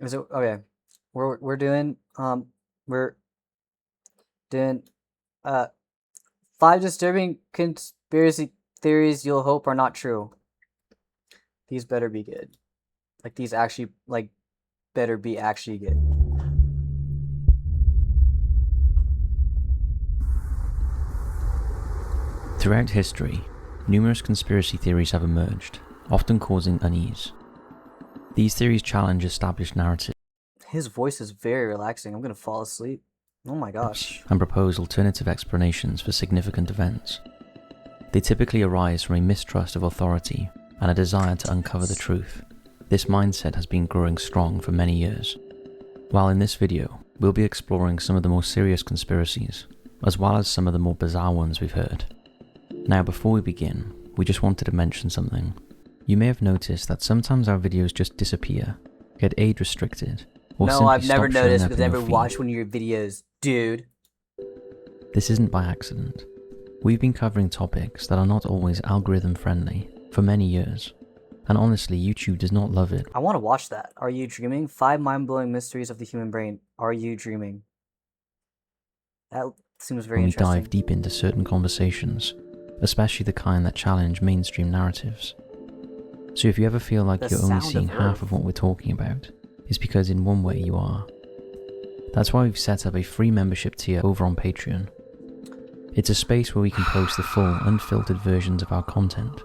Is it okay? We're doing we're doing uh 5 disturbing conspiracy theories you'll hope are not true. These better be good. Like these actually better be actually good. Throughout history, numerous conspiracy theories have emerged, often causing unease. These theories challenge established narratives His voice is very relaxing. I'm gonna fall asleep. Oh my gosh. and propose alternative explanations for significant events. They typically arise from a mistrust of authority and a desire to uncover the truth. This mindset has been growing strong for many years. While in this video, we'll be exploring some of the more serious conspiracies, as well as some of the more bizarre ones we've heard. Now, before we begin, we just wanted to mention something. You may have noticed that sometimes our videos just disappear, get age restricted, or No, simply I've never stop showing noticed up because in I your never feed. watched one of your videos, dude. This isn't by accident. We've been covering topics that are not always algorithm friendly for many years, and honestly, YouTube does not love it. I want to watch that. Are you dreaming? 5 mind-blowing mysteries of the human brain. Are you dreaming? That seems very When we interesting. dive deep into certain conversations, especially the kind that challenge mainstream narratives. So if you ever feel like The you're only sound seeing of half Earth. of what we're talking about, it's because in one way you are. That's why we've set up a free membership tier over on Patreon. It's a space where we can post the full, unfiltered versions of our content.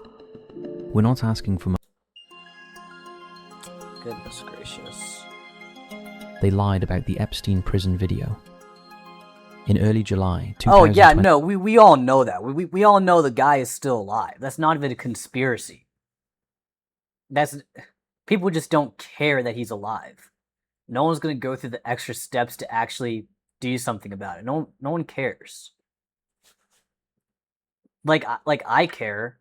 We're not asking for Goodness gracious. They lied about the Epstein prison video. In early July 2020, Oh yeah, no, we all know that. We all know the guy is still alive. That's not even a conspiracy. People just don't care that he's alive. No one's gonna go through the extra steps to actually do something about it. No one cares. Like I care.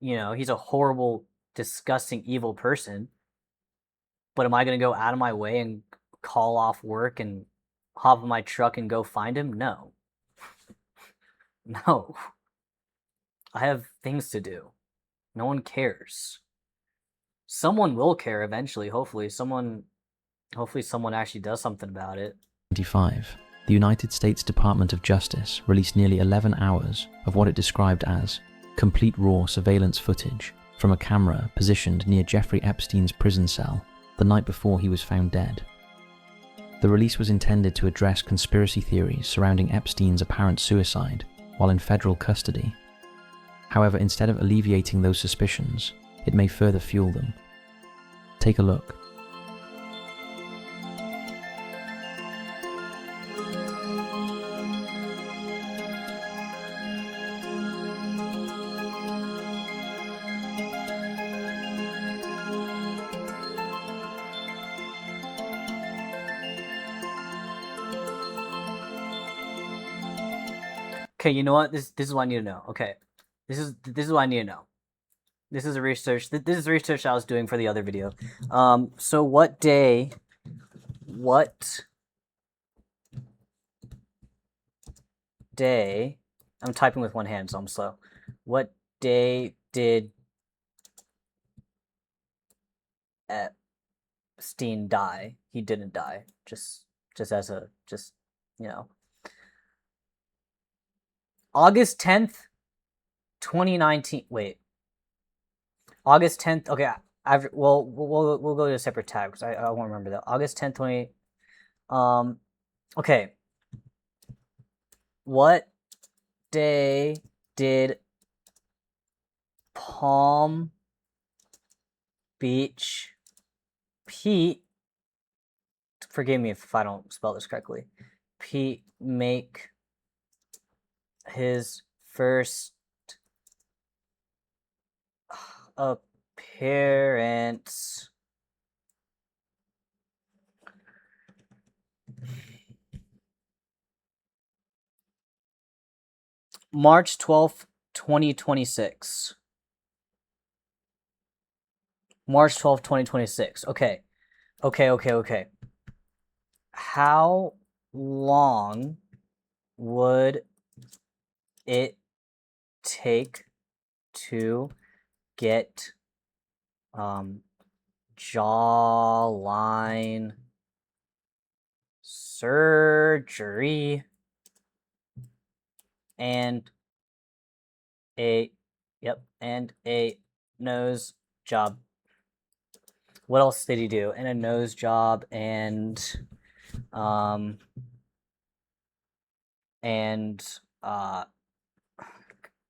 You know, he's a horrible, disgusting, evil person. But am I gonna go out of my way and call off work and hop in my truck and go find him? No. No. I have things to do. No one cares. Someone will care eventually, hopefully. Hopefully someone actually does something about it. 2025, the United States Department of Justice released nearly 11 hours of what it described as complete raw surveillance footage from a camera positioned near Jeffrey Epstein's prison cell the night before he was found dead. The release was intended to address conspiracy theories surrounding Epstein's apparent suicide while in federal custody. However, instead of alleviating those suspicions, it may further fuel them. Take a look. Okay, you know what? This is what I need to know. Okay. This is what I need to know. This is research I was doing for the other video. So what day I'm typing with one hand, so I'm slow. What day did Epstein die? He didn't die. Just you know. August 10th, 2019. Wait. August 10th. Okay, we'll go to a separate tab because I won't remember that. August 10th, 20. Okay. What day did Palm Beach Pete, forgive me if I don't spell this correctly, Pete make his first appearance? March 12th, 2026. March 12th, 2026. Okay. How long would it take to get jawline surgery and a nose job. What else did he do? And a nose job and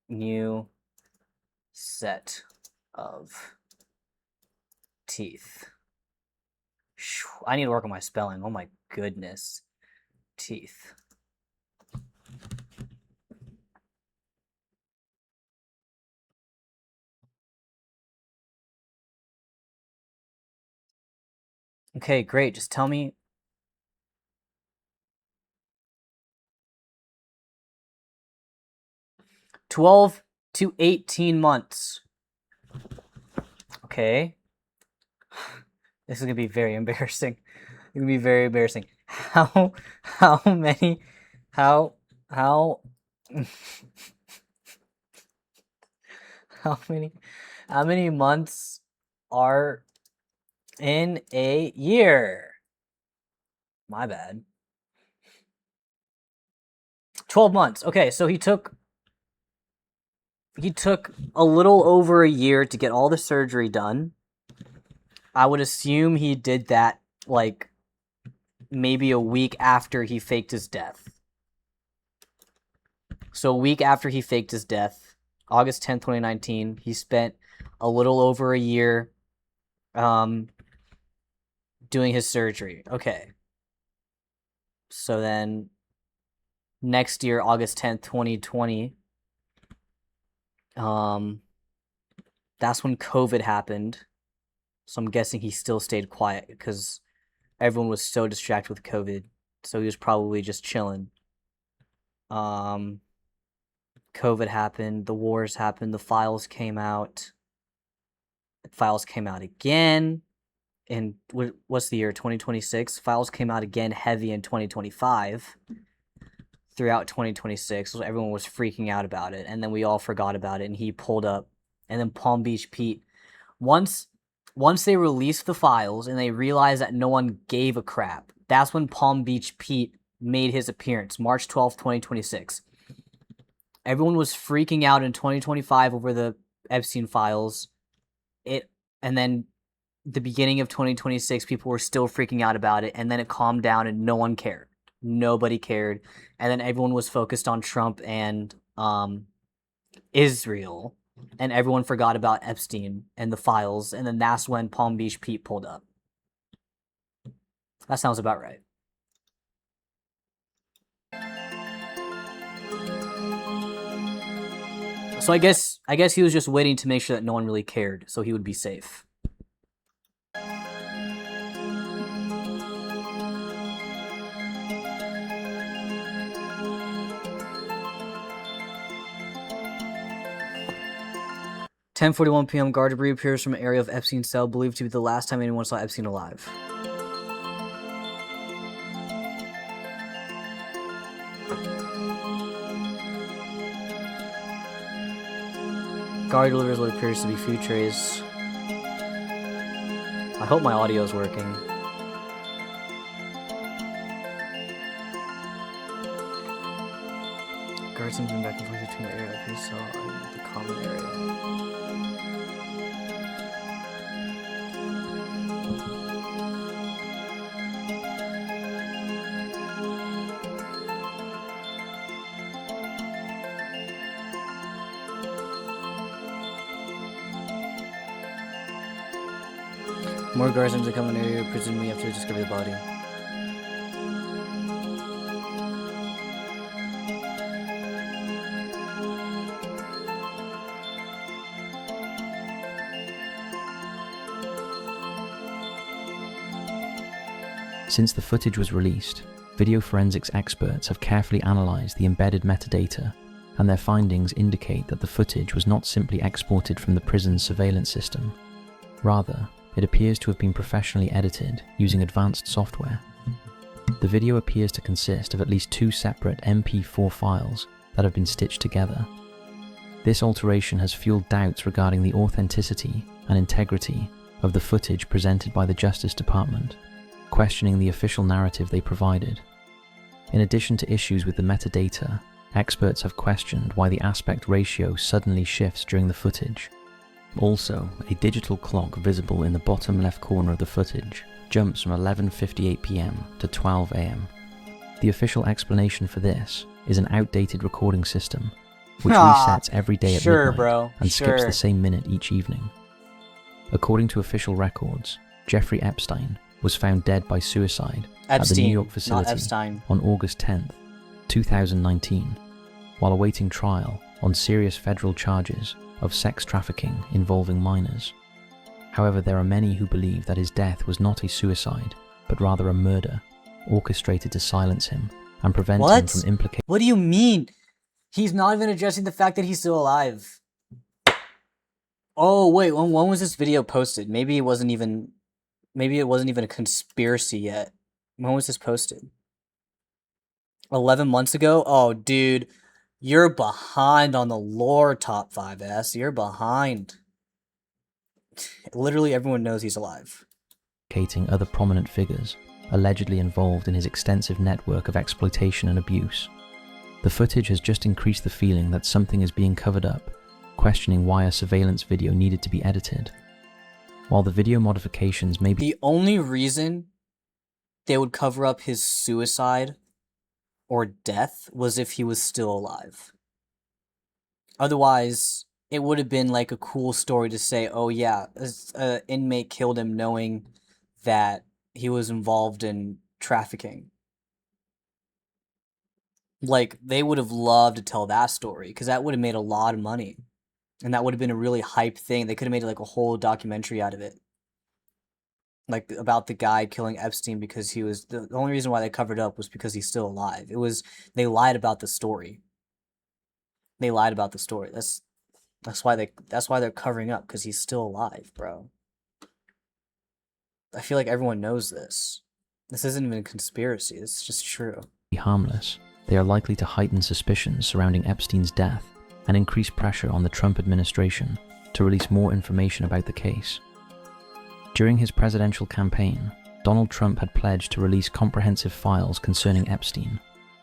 new set of teeth. I need to work on my spelling. Oh my goodness. Teeth. Okay, great. Just tell me. $12 to 18 months. Okay. This is gonna be very embarrassing. It's gonna be very embarrassing. How many how many months are in a year? My bad. 12 months. Okay, so he took a little over a year to get all the surgery done. I would assume he did that like maybe a week after he faked his death. So a week after he faked his death, August 10th, 2019, he spent a little over a year doing his surgery. Okay. So then next year, August 10th, 2020, that's when COVID happened. So I'm guessing he still stayed quiet because everyone was so distracted with COVID. So he was probably just chilling. COVID happened, the wars happened, the files came out. The files came out again in, what's the year, 2026? Files came out again heavy in 2025. Throughout 2026, so everyone was freaking out about it, and then we all forgot about it, and he pulled up. And then Palm Beach Pete, once they released the files and they realized that no one gave a crap, that's when Palm Beach Pete made his appearance, March 12th, 2026. Everyone was freaking out in 2025 over the Epstein files. And then the beginning of 2026, people were still freaking out about it, and then it calmed down and no one cared. Nobody cared. And then everyone was focused on Trump and Israel, and everyone forgot about Epstein and the files, and then that's when Palm Beach Pete pulled up. That sounds about right. So I guess he was just waiting to make sure that no one really cared, so he would be safe. "10:41 p.m. Guard debris appears from an area of Epstein's cell, believed to be the last time anyone saw Epstein alive." Guard delivers what appears to be food trays. I hope my audio is working. Guards moving back and forth between the area of his cell and the common area. More guards enter the common area, presumably after they discover the body. Since the footage was released, video forensics experts have carefully analysed the embedded metadata, and their findings indicate that the footage was not simply exported from the prison's surveillance system. Rather, it appears to have been professionally edited using advanced software. The video appears to consist of at least 2 separate MP4 files that have been stitched together. This alteration has fueled doubts regarding the authenticity and integrity of the footage presented by the Justice Department, questioning the official narrative they provided. In addition to issues with the metadata, experts have questioned why the aspect ratio suddenly shifts during the footage. Also, a digital clock visible in the bottom left corner of the footage jumps from 11:58 p.m. to 12 a.m. The official explanation for this is an outdated recording system, which resets every day at midnight bro. and skips the same minute each evening. According to official records, Jeffrey Epstein was found dead by suicide at the New York facility on August 10th, 2019, while awaiting trial on serious federal charges of sex trafficking involving minors. However, there are many who believe that his death was not a suicide, but rather a murder, orchestrated to silence him and prevent him from implicating. What do you mean? He's not even addressing the fact that he's still alive. Oh wait, when was this video posted? Maybe it wasn't even a conspiracy yet. When was this posted? 11 months ago? Oh, dude, you're behind on the lore, Top 5S. You're behind. Literally everyone knows he's alive. Other prominent figures allegedly involved in his extensive network of exploitation and abuse. The footage has just increased the feeling that something is being covered up, questioning why a surveillance video needed to be edited. While the video modifications may be... The only reason they would cover up his suicide or death was if he was still alive. Otherwise, it would have been like a cool story to say, oh yeah, an inmate killed him knowing that he was involved in trafficking. Like, they would have loved to tell that story, because that would have made a lot of money. And that would have been a really hype thing. They could have made like a whole documentary out of it. Like, about the guy killing Epstein because he was... The only reason why they covered up was because he's still alive. It was... They lied about the story. They lied about the story. That's why they're covering up, because he's still alive, bro. I feel like everyone knows this. This isn't even a conspiracy. It's just true. Harmless. They are likely to heighten suspicions surrounding Epstein's death and increase pressure on the Trump administration to release more information about the case. During his presidential campaign, Donald Trump had pledged to release comprehensive files concerning Epstein,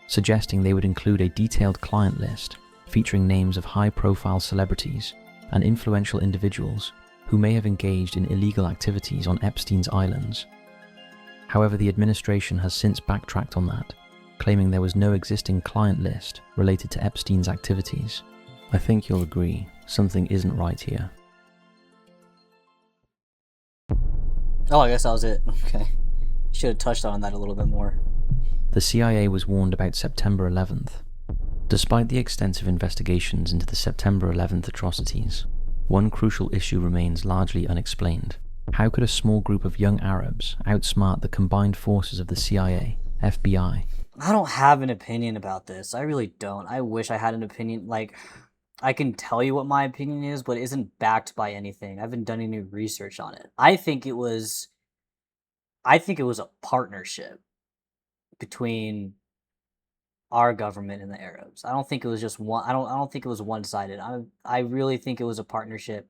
suggesting they would include a detailed client list featuring names of high-profile celebrities and influential individuals who may have engaged in illegal activities on Epstein's islands. However, the administration has since backtracked on that, claiming there was no existing client list related to Epstein's activities. I think you'll agree, something isn't right here. Oh, I guess that was it. Okay. Should have touched on that a little bit more. The CIA was warned about September 11th. Despite the extensive investigations into the September 11th atrocities, one crucial issue remains largely unexplained. How could a small group of young Arabs outsmart the combined forces of the CIA, FBI? I don't have an opinion about this. I really don't. I wish I had an opinion. Like, I can tell you what my opinion is, but it isn't backed by anything. I haven't done any research on it. I think it was a partnership between our government and the Arabs. I don't think it was just one. I don't think it was one-sided. I really think it was a partnership.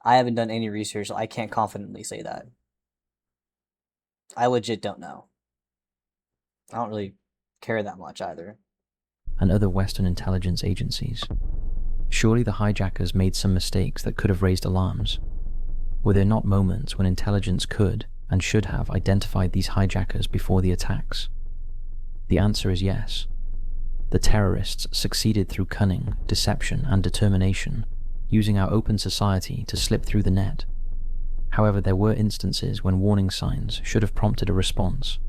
I haven't done any research, so I can't confidently say that. I legit don't know. I don't really care that much either. And other Western intelligence agencies. Surely the hijackers made some mistakes that could have raised alarms. Were there not moments when intelligence could and should have identified these hijackers before the attacks? The answer is yes. The terrorists succeeded through cunning, deception, and determination, using our open society to slip through the net. However, there were instances when warning signs should have prompted a response.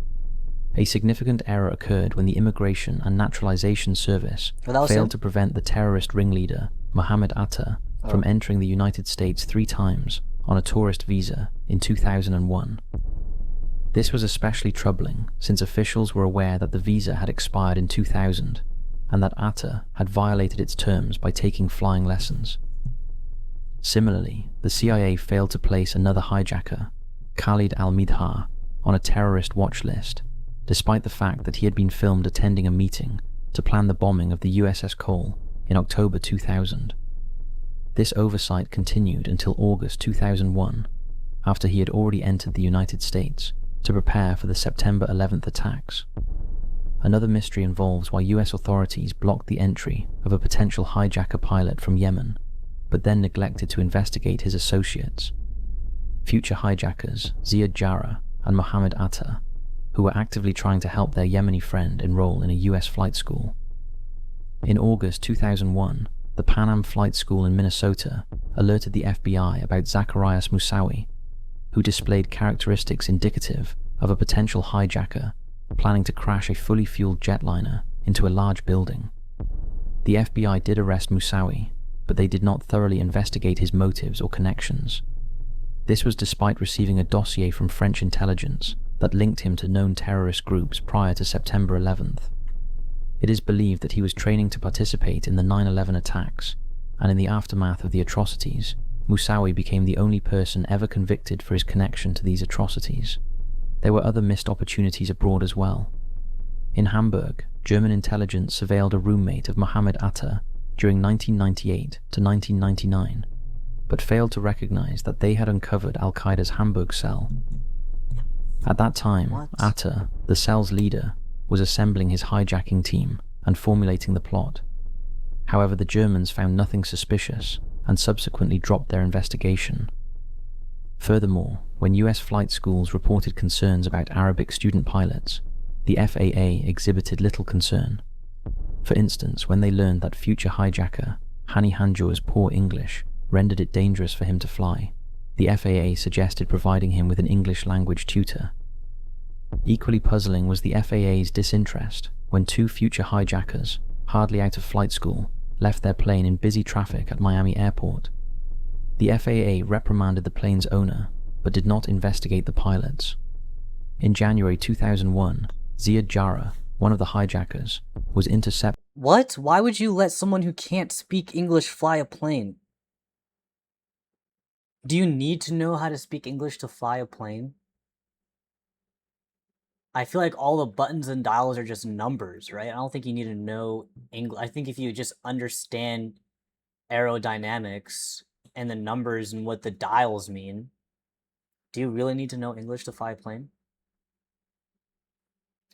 A significant error occurred when the Immigration and Naturalization Service failed to prevent the terrorist ringleader, Mohammed Atta, from entering the United States 3 times on a tourist visa in 2001. This was especially troubling since officials were aware that the visa had expired in 2000 and that Atta had violated its terms by taking flying lessons. Similarly, the CIA failed to place another hijacker, Khalid al-Midhar, on a terrorist watch list, despite the fact that he had been filmed attending a meeting to plan the bombing of the USS Cole in October 2000. This oversight continued until August 2001, after he had already entered the United States to prepare for the September 11th attacks. Another mystery involves why US authorities blocked the entry of a potential hijacker pilot from Yemen, but then neglected to investigate his associates, future hijackers Ziad Jarrah and Mohammed Atta, who were actively trying to help their Yemeni friend enroll in a US flight school. In August 2001, the Pan Am Flight School in Minnesota alerted the FBI about Zacharias Moussaoui, who displayed characteristics indicative of a potential hijacker planning to crash a fully fueled jetliner into a large building. The FBI did arrest Moussaoui, but they did not thoroughly investigate his motives or connections. This was despite receiving a dossier from French intelligence that linked him to known terrorist groups prior to September 11th. It is believed that he was training to participate in the 9/11 attacks, and in the aftermath of the atrocities, Moussaoui became the only person ever convicted for his connection to these atrocities. There were other missed opportunities abroad as well. In Hamburg, German intelligence surveilled a roommate of Mohammed Atta during 1998 to 1999, but failed to recognize that they had uncovered Al-Qaeda's Hamburg cell. At that time, Atta, the cell's leader, was assembling his hijacking team and formulating the plot. However, the Germans found nothing suspicious and subsequently dropped their investigation. Furthermore, when US flight schools reported concerns about Arabic student pilots, the FAA exhibited little concern. For instance, when they learned that future hijacker Hani Hanjour's poor English rendered it dangerous for him to fly, the FAA suggested providing him with an English language tutor. Equally puzzling was the FAA's disinterest when two future hijackers, hardly out of flight school, left their plane in busy traffic at Miami Airport. The FAA reprimanded the plane's owner, but did not investigate the pilots. In January 2001, Ziad Jarrah, one of the hijackers, was intercepted. What? Why would you let someone who can't speak English fly a plane? Do you need to know how to speak English to fly a plane? I feel like all the buttons and dials are just numbers, right? I don't think you need to know English. I think if you just understand aerodynamics and the numbers and what the dials mean, do you really need to know English to fly a plane?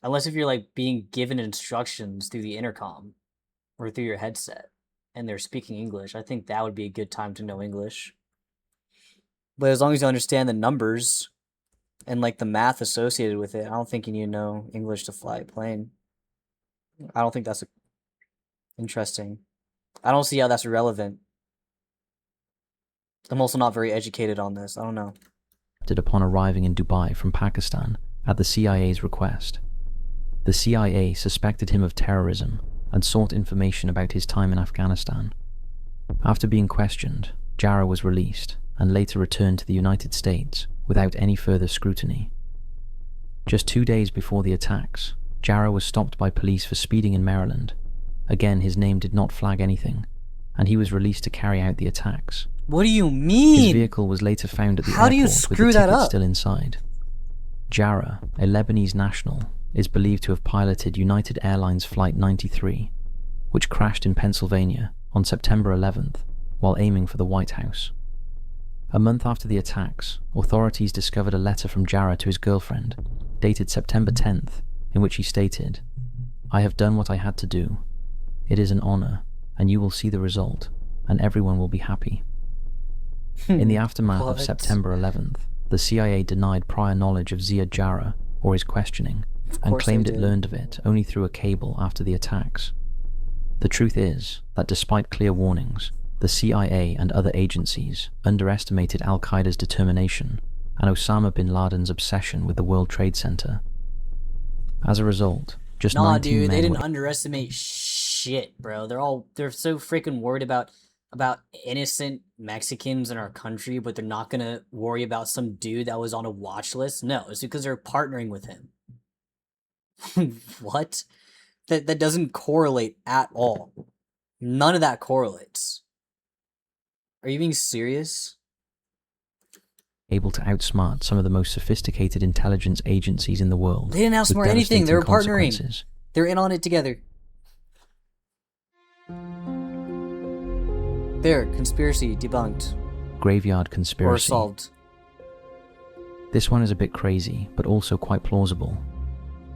Unless if you're like being given instructions through the intercom or through your headset and they're speaking English, I think that would be a good time to know English. But as long as you understand the numbers and like the math associated with it, I don't think you need to know English to fly a plane. I don't think that's interesting. I don't see how that's relevant. I'm also not very educated on this. I don't know. Upon arriving in Dubai from Pakistan at the CIA's request. The CIA suspected him of terrorism and sought information about his time in Afghanistan. After being questioned, Jarrah was released and later returned to the United States without any further scrutiny. Just 2 days before the attacks, Jarrah was stopped by police for speeding in Maryland. Again, his name did not flag anything, and he was released to carry out the attacks. What do you mean? His vehicle was later found at the How airport do you with screw the that ticket up? still inside. Jarrah, a Lebanese national, is believed to have piloted United Airlines Flight 93, which crashed in Pennsylvania on September 11th while aiming for the White House. A month after the attacks, authorities discovered a letter from Jarrah to his girlfriend, dated September 10th, in which he stated, "I have done what I had to do. It is an honor, and you will see the result, and everyone will be happy." In the aftermath of What? September 11th, the CIA denied prior knowledge of Ziad Jarrah or his questioning, and course claimed they it did. learned of it only through a cable after the attacks. The truth is that despite clear warnings, the CIA and other agencies underestimated Al-Qaeda's determination and Osama bin Laden's obsession with the World Trade Center. As a result, just Nah, 19 dude, they men didn't were underestimate shit, bro. They're so freaking worried about innocent Mexicans in our country, but they're not gonna worry about some dude that was on a watch list. No, it's because they're partnering with him. What? That doesn't correlate at all. None of that correlates. Are you being serious? able to outsmart some of the most sophisticated intelligence agencies in the world. They didn't with outsmart anything. They were devastating partnering. consequences. They're in on it together. There, conspiracy debunked Graveyard or conspiracy. solved. This one is a bit crazy, but also quite plausible.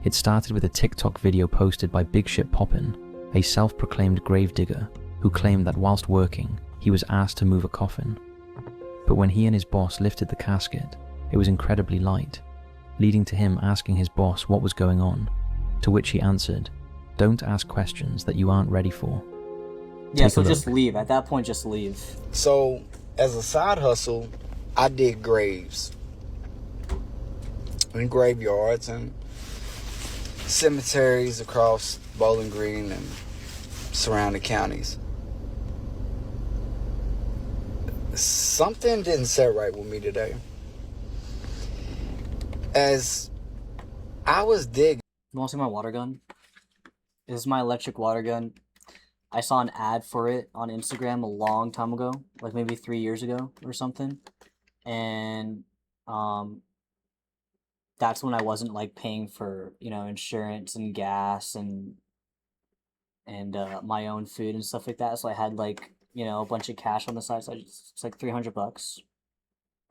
It started with a TikTok video posted by Big Shit Poppin', a self-proclaimed gravedigger who claimed that whilst working, he was asked to move a coffin. But when he and his boss lifted the casket, it was incredibly light, leading to him asking his boss what was going on, to which he answered, "Don't ask questions that you aren't ready for." Yeah, Take so a just look. leave. At that point, just leave. So, as a side hustle, I dig graves and graveyards and cemeteries across Bowling Green and surrounding counties. Something didn't set right with me today. As I was digging, You want to see my water gun? This is my electric water gun. I saw an ad for it on Instagram a long time ago, like maybe 3 years ago or something. And that's when I wasn't like paying for, insurance and gas and my own food and stuff like that. So I had like, a bunch of cash on the side. So it's like $300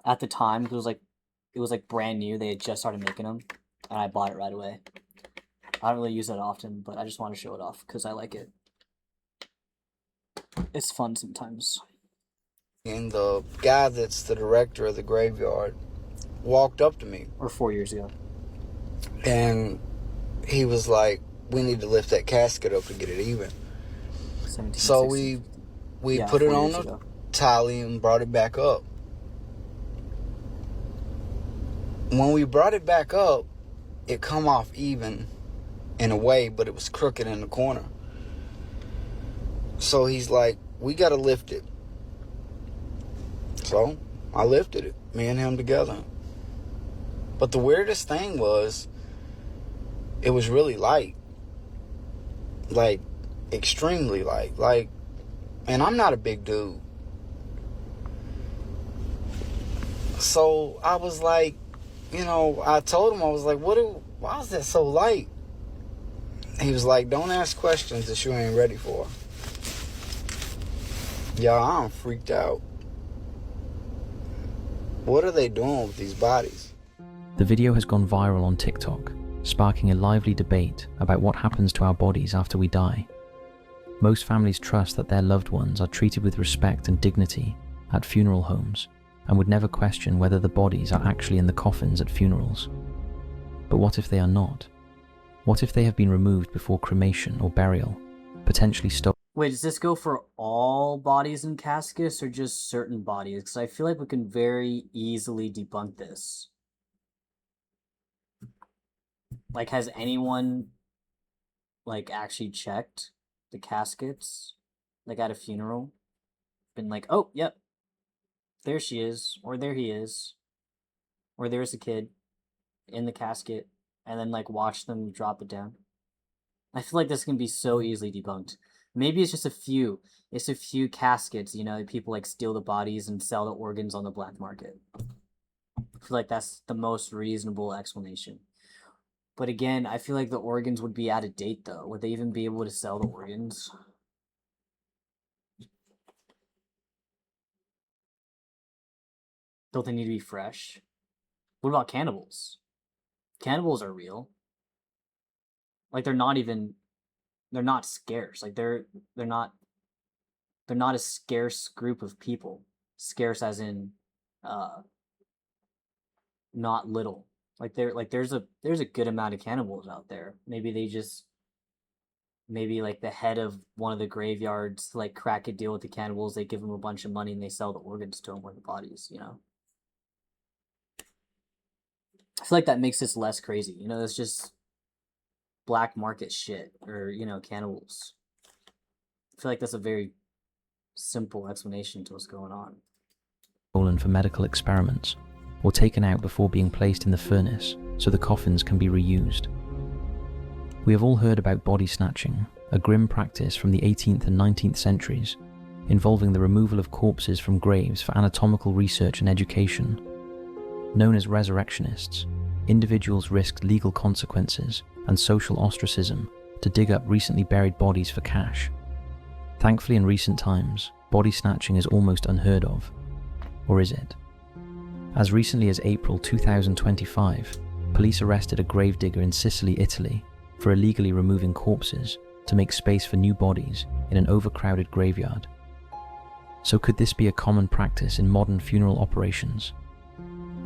at the time. It was like brand new. They had just started making them, and I bought it right away. I don't really use it often, but I just want to show it off because I like it. It's fun sometimes. and the guy that's the director of the graveyard walked up to me, Or 4 years ago. and he was like, "We need to lift that casket up to get it even." 17, So 16. we Yeah, put it 4 on years the ago. tally and brought it back up. When we brought it back up, it come off even in a way, but it was crooked in the corner. So he's like, "We gotta lift it." So I lifted it, me and him together. But the weirdest thing was, it was really light. Like, extremely light. Like, and I'm not a big dude. So I was like, I told him, I was like, why is that so light? He was like, "Don't ask questions that you ain't ready for." Y'all, I'm freaked out. What are they doing with these bodies? The video has gone viral on TikTok, sparking a lively debate about what happens to our bodies after we die. Most families trust that their loved ones are treated with respect and dignity at funeral homes and would never question whether the bodies are actually in the coffins at funerals. But what if they are not? What if they have been removed before cremation or burial, potentially stolen? Wait, does this go for all bodies in caskets or just certain bodies? Because I feel like we can very easily debunk this. Like, has anyone, like, actually checked the caskets, like, at a funeral? Been like, "Oh, yep, there she is," or "There he is," or "There's a kid in the casket," and then, like, watch them drop it down? I feel like this can be so easily debunked. Maybe it's just a few. It's a few caskets, people like steal the bodies and sell the organs on the black market. I feel like that's the most reasonable explanation. But again, I feel like the organs would be out of date though. Would they even be able to sell the organs? Don't they need to be fresh? What about cannibals? Cannibals are real. Like they're not scarce. Like they're not a scarce group of people. Scarce as in not little. Like there's a good amount of cannibals out there. Maybe like the head of one of the graveyards like crack a deal with the cannibals, they give them a bunch of money and they sell the organs to them or the bodies, I feel like that makes this less crazy. It's just black market shit or, cannibals. I feel like that's a very simple explanation to what's going on. For medical experiments, or taken out before being placed in the furnace so the coffins can be reused. We have all heard about body snatching, a grim practice from the 18th and 19th centuries, involving the removal of corpses from graves for anatomical research and education. Known as resurrectionists, individuals risked legal consequences and social ostracism to dig up recently buried bodies for cash. Thankfully, in recent times, body snatching is almost unheard of. Or is it? As recently as April 2025, police arrested a gravedigger in Sicily, Italy, for illegally removing corpses to make space for new bodies in an overcrowded graveyard. So could this be a common practice in modern funeral operations?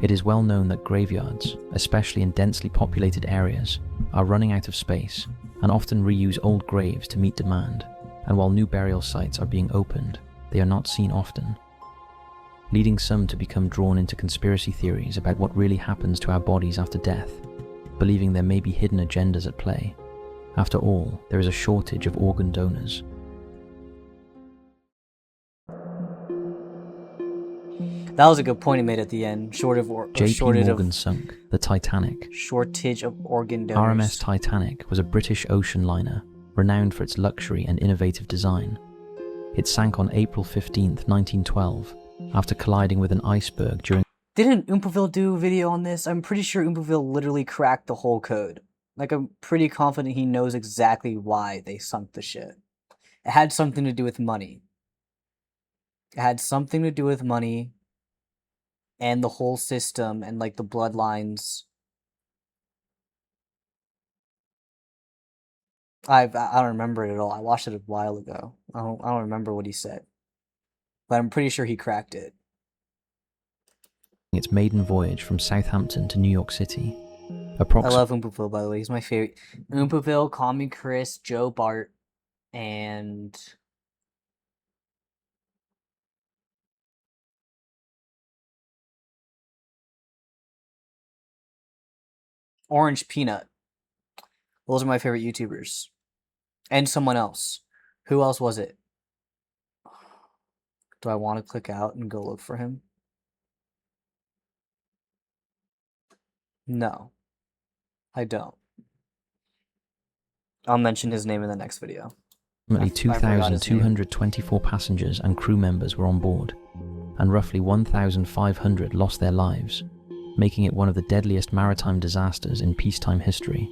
It is well known that graveyards, especially in densely populated areas, are running out of space and often reuse old graves to meet demand, and while new burial sites are being opened, they are not seen often, leading some to become drawn into conspiracy theories about what really happens to our bodies after death, believing there may be hidden agendas at play. After all, there is a shortage of organ donors. That was a good point he made at the end. Shortage Morgan sunk the Titanic. Shortage of organ donors. RMS Titanic was a British ocean liner renowned for its luxury and innovative design. It sank on April 15th, 1912, after colliding with an iceberg during... Didn't Oompaville do a video on this? I'm pretty sure Oompaville literally cracked the whole code. Like, I'm pretty confident he knows exactly why they sunk the ship. It had something to do with money. It had something to do with money and the whole system and, like, the bloodlines. I don't remember it at all. I watched it a while ago. I don't remember what he said. But I'm pretty sure he cracked it. Its maiden voyage from Southampton to New York City. I love Oompaville, by the way. He's my favorite. Oompaville, Call Me Chris, Joe Bart, and... Orange Peanut. Those are my favorite YouTubers. And someone else. Who else was it? Do I want to click out and go look for him? No. I don't. I'll mention his name in the next video. Approximately 2,224 passengers and crew members were on board, and roughly 1,500 lost their lives, making it one of the deadliest maritime disasters in peacetime history.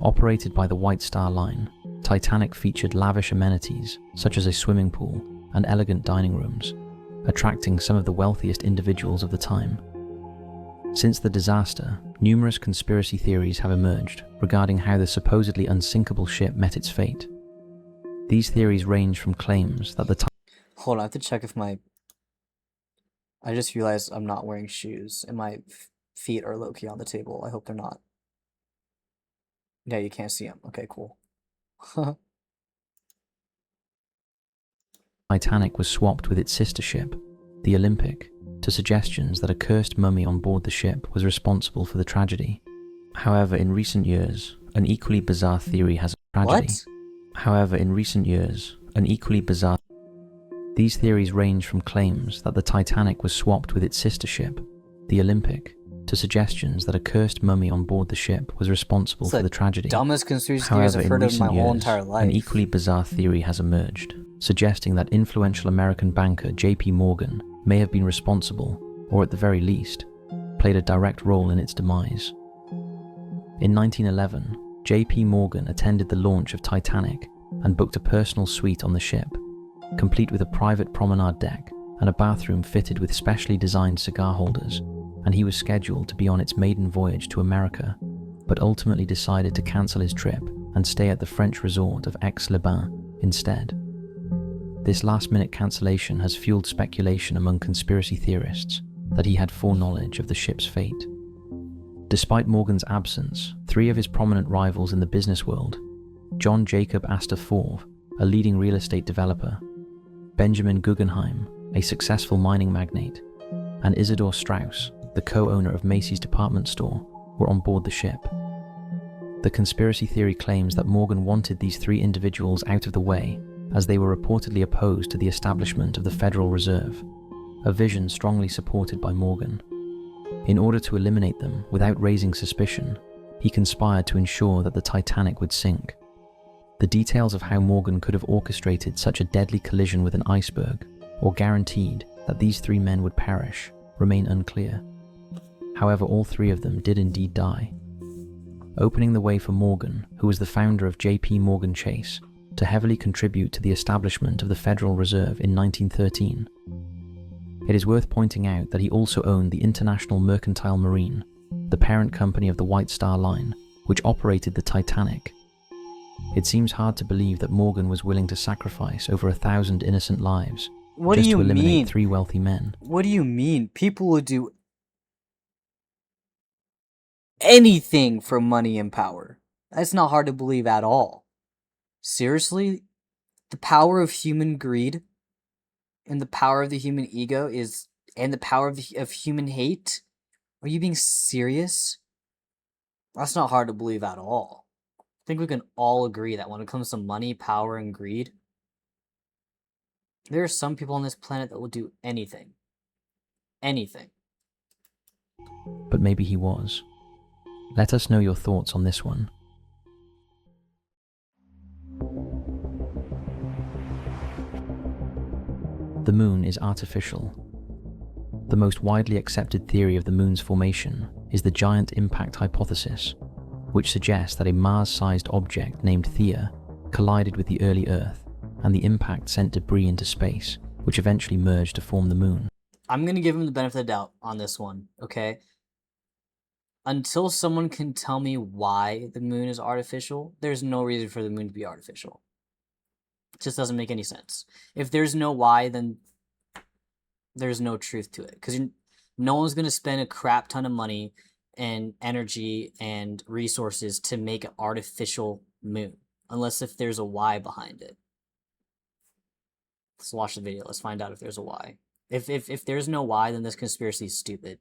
Operated by the White Star Line, Titanic featured lavish amenities such as a swimming pool and elegant dining rooms, attracting some of the wealthiest individuals of the time. Since the disaster, numerous conspiracy theories have emerged regarding how the supposedly unsinkable ship met its fate. These theories range from claims that the... Hold on, I have to check if my... I just realized I'm not wearing shoes, and my feet are low-key on the table. I hope they're not. Yeah, you can't see them. Okay, cool. Titanic was swapped with its sister ship, the Olympic, to suggestions that a cursed mummy on board the ship was responsible for the tragedy. However, in recent years, an equally bizarre theory has... What? However, in recent years, an equally bizarre... These theories range from claims that the Titanic was swapped with its sister ship, the Olympic, to suggestions that a cursed mummy on board the ship was responsible for the tragedy. Dumbest conspiracy theories I've heard of my whole entire life. An equally bizarre theory has emerged, suggesting that influential American banker J.P. Morgan may have been responsible, or at the very least, played a direct role in its demise. In 1911, J.P. Morgan attended the launch of Titanic and booked a personal suite on the ship, complete with a private promenade deck and a bathroom fitted with specially designed cigar holders, and he was scheduled to be on its maiden voyage to America, but ultimately decided to cancel his trip and stay at the French resort of Aix-les-Bains instead. This last-minute cancellation has fueled speculation among conspiracy theorists that he had foreknowledge of the ship's fate. Despite Morgan's absence, 3 of his prominent rivals in the business world, John Jacob Astor Ford, a leading real estate developer, Benjamin Guggenheim, a successful mining magnate, and Isidor Straus, the co-owner of Macy's department store, were on board the ship. The conspiracy theory claims that Morgan wanted these 3 individuals out of the way, as they were reportedly opposed to the establishment of the Federal Reserve, a vision strongly supported by Morgan. In order to eliminate them without raising suspicion, he conspired to ensure that the Titanic would sink. The details of how Morgan could have orchestrated such a deadly collision with an iceberg, or guaranteed that these 3 men would perish, remain unclear. However, all 3 of them did indeed die, opening the way for Morgan, who was the founder of J.P. Morgan Chase, to heavily contribute to the establishment of the Federal Reserve in 1913. It is worth pointing out that he also owned the International Mercantile Marine, the parent company of the White Star Line, which operated the Titanic. It seems hard to believe that Morgan was willing to sacrifice over 1,000 innocent lives What just do you to eliminate mean? 3 wealthy men. What do you mean? People would do anything for money and power. That's not hard to believe at all. Seriously? The power of human greed and the power of the human ego and the power of human hate? Are you being serious? That's not hard to believe at all. I think we can all agree that when it comes to money, power, and greed, there are some people on this planet that will do anything. Anything. But maybe he was. Let us know your thoughts on this one. The moon is artificial. The most widely accepted theory of the moon's formation is the giant impact hypothesis, which suggests that a Mars-sized object named Theia collided with the early Earth, and the impact sent debris into space, which eventually merged to form the moon. I'm going to give him the benefit of the doubt on this one, okay? Until someone can tell me why the moon is artificial, there's no reason for the moon to be artificial. It just doesn't make any sense. If there's no why, then there's no truth to it. Because no one's going to spend a crap ton of money and energy and resources to make an artificial moon. Unless if there's a why behind it. Let's watch the video. Let's find out if there's a why. If there's no why, then this conspiracy is stupid.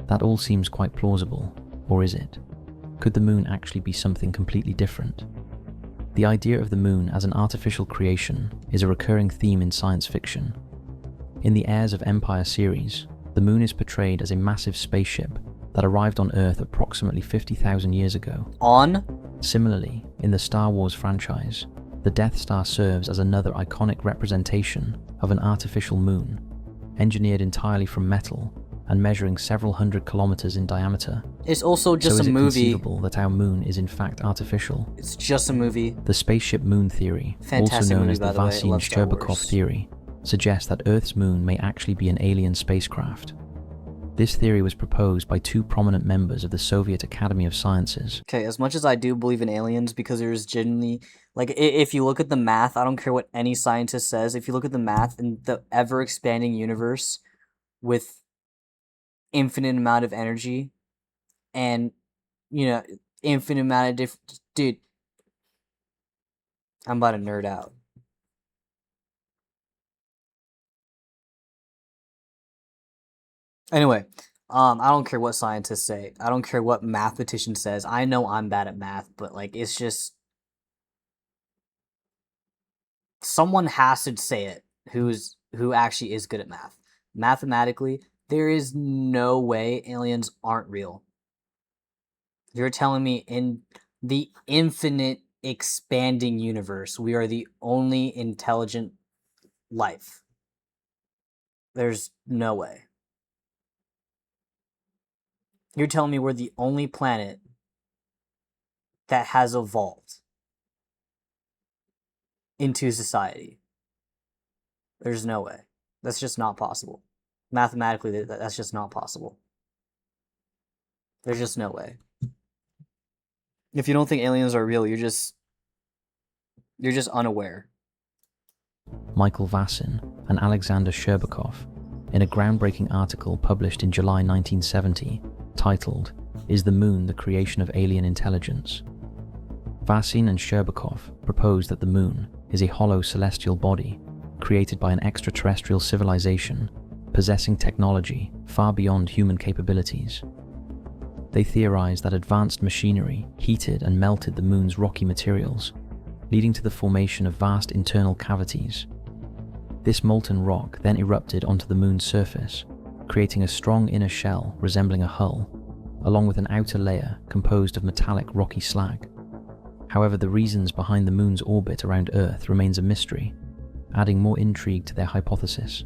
That all seems quite plausible, or is it? Could the moon actually be something completely different? The idea of the moon as an artificial creation is a recurring theme in science fiction. In the Heirs of Empire series, the moon is portrayed as a massive spaceship that arrived on Earth approximately 50,000 years ago. Similarly, in the Star Wars franchise, the Death Star serves as another iconic representation of an artificial moon, engineered entirely from metal and measuring several hundred kilometers in diameter. It's also just so is a it movie. Conceivable that our moon is in fact artificial? It's just a movie. The spaceship moon theory, Fantastic also known movie, as the by the way. I love Star Vasin-Shcherbakov Wars. theory, suggests that Earth's moon may actually be an alien spacecraft. This theory was proposed by 2 prominent members of the Soviet Academy of Sciences. Okay, as much as I do believe in aliens, because there's genuinely, like, if you look at the math, I don't care what any scientist says, if you look at the math in the ever-expanding universe with infinite amount of energy and, infinite amount of dude, I'm about to nerd out. Anyway, I don't care what scientists say. I don't care what mathematician says. I know I'm bad at math, but like it's just someone has to say it who actually is good at math. Mathematically, there is no way aliens aren't real. You're telling me in the infinite expanding universe, we are the only intelligent life. There's no way. You're telling me we're the only planet that has evolved into society. There's no way. That's just not possible. Mathematically, that's just not possible. There's just no way. If you don't think aliens are real, you're just unaware. Michael Vasin and Alexander Shcherbakov, in a groundbreaking article published in July 1970, titled, "Is the Moon the Creation of Alien Intelligence?" Vasin and Shcherbakov propose that the Moon is a hollow celestial body created by an extraterrestrial civilization possessing technology far beyond human capabilities. They theorize that advanced machinery heated and melted the Moon's rocky materials, leading to the formation of vast internal cavities. This molten rock then erupted onto the Moon's surface, creating a strong inner shell resembling a hull, along with an outer layer composed of metallic rocky slag. However, the reasons behind the Moon's orbit around Earth remains a mystery, adding more intrigue to their hypothesis.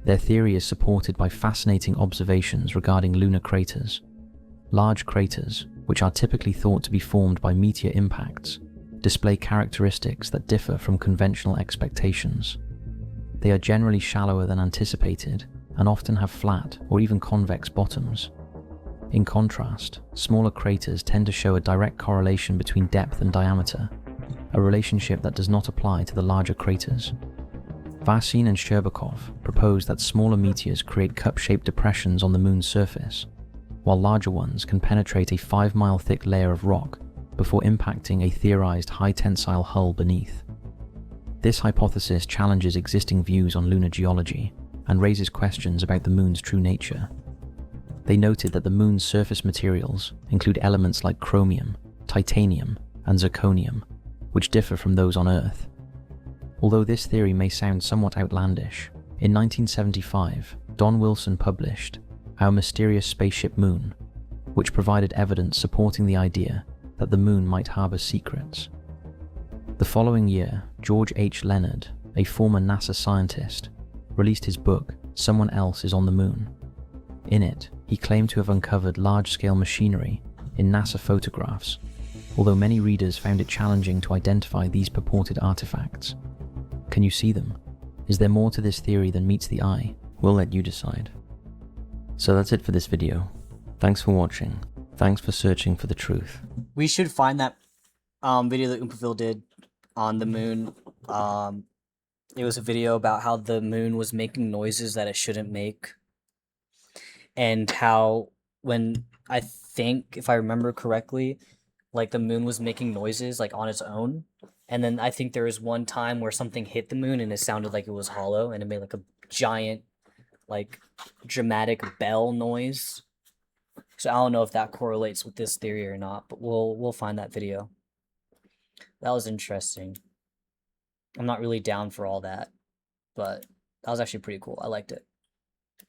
Their theory is supported by fascinating observations regarding lunar craters. Large craters, which are typically thought to be formed by meteor impacts, display characteristics that differ from conventional expectations. They are generally shallower than anticipated and often have flat or even convex bottoms. In contrast, smaller craters tend to show a direct correlation between depth and diameter, a relationship that does not apply to the larger craters. Vasin and Sherbakov proposed that smaller meteors create cup-shaped depressions on the moon's surface, while larger ones can penetrate a 5-mile thick layer of rock before impacting a theorized high-tensile hull beneath. This hypothesis challenges existing views on lunar geology and raises questions about the moon's true nature. They noted that the moon's surface materials include elements like chromium, titanium, and zirconium, which differ from those on Earth. Although this theory may sound somewhat outlandish, in 1975, Don Wilson published Our Mysterious Spaceship Moon, which provided evidence supporting the idea that the moon might harbor secrets. The following year, George H. Leonard, a former NASA scientist, released his book, Someone Else is on the Moon. In it, he claimed to have uncovered large-scale machinery in NASA photographs, although many readers found it challenging to identify these purported artifacts. Can you see them? Is there more to this theory than meets the eye? We'll let you decide. So that's it for this video. Thanks for watching. Thanks for searching for the truth. We should find that video that Oompaville did on the moon. It was a video about how the moon was making noises that it shouldn't make. And how when, I think, if I remember correctly, like the moon was making noises like on its own. And then I think there was one time where something hit the moon and it sounded like it was hollow and it made like a giant, like dramatic bell noise. So I don't know if that correlates with this theory or not, but we'll find that video. That was interesting. I'm not really down for all that, but that was actually pretty cool. I liked it.